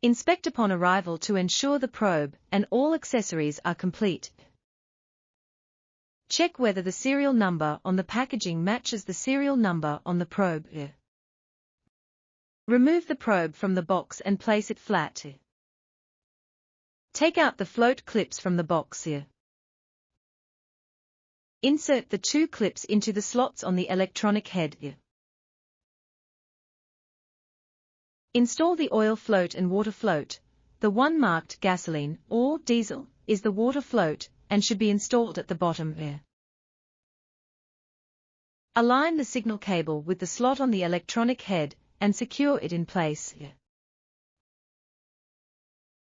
Inspect upon arrival to ensure the probe and all accessories are complete. Check whether the serial number on the packaging matches the serial number on the probe. Remove the probe from the box and place it flat. Take out the float clips from the box. Insert the 2 clips into the slots on the electronic head. Install the oil float and water float. The one marked gasoline or diesel is the water float and should be installed at the bottom. Align the signal cable with the slot on the electronic head and secure it in place.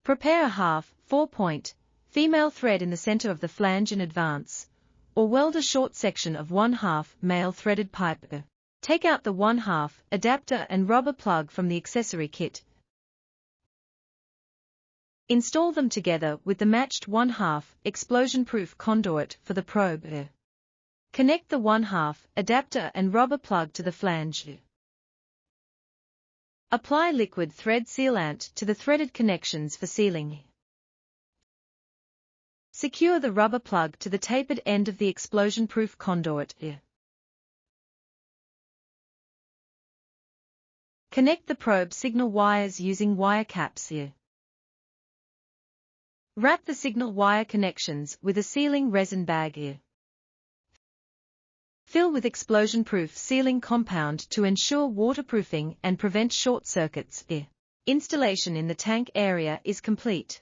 Prepare a half, 4-point, female thread in the center of the flange in advance, or weld a short section of 1/2 male threaded pipe. Take out the 1/2 adapter and rubber plug from the accessory kit. Install them together with the matched 1/2 explosion-proof conduit for the probe. Connect the 1/2 adapter and rubber plug to the flange. Apply liquid thread sealant to the threaded connections for sealing. Secure the rubber plug to the tapered end of the explosion-proof conduit. Connect the probe signal wires using wire caps. Wrap the signal wire connections with a sealing resin bag. Fill with explosion-proof sealing compound to ensure waterproofing and prevent short circuits. Installation in the tank area is complete.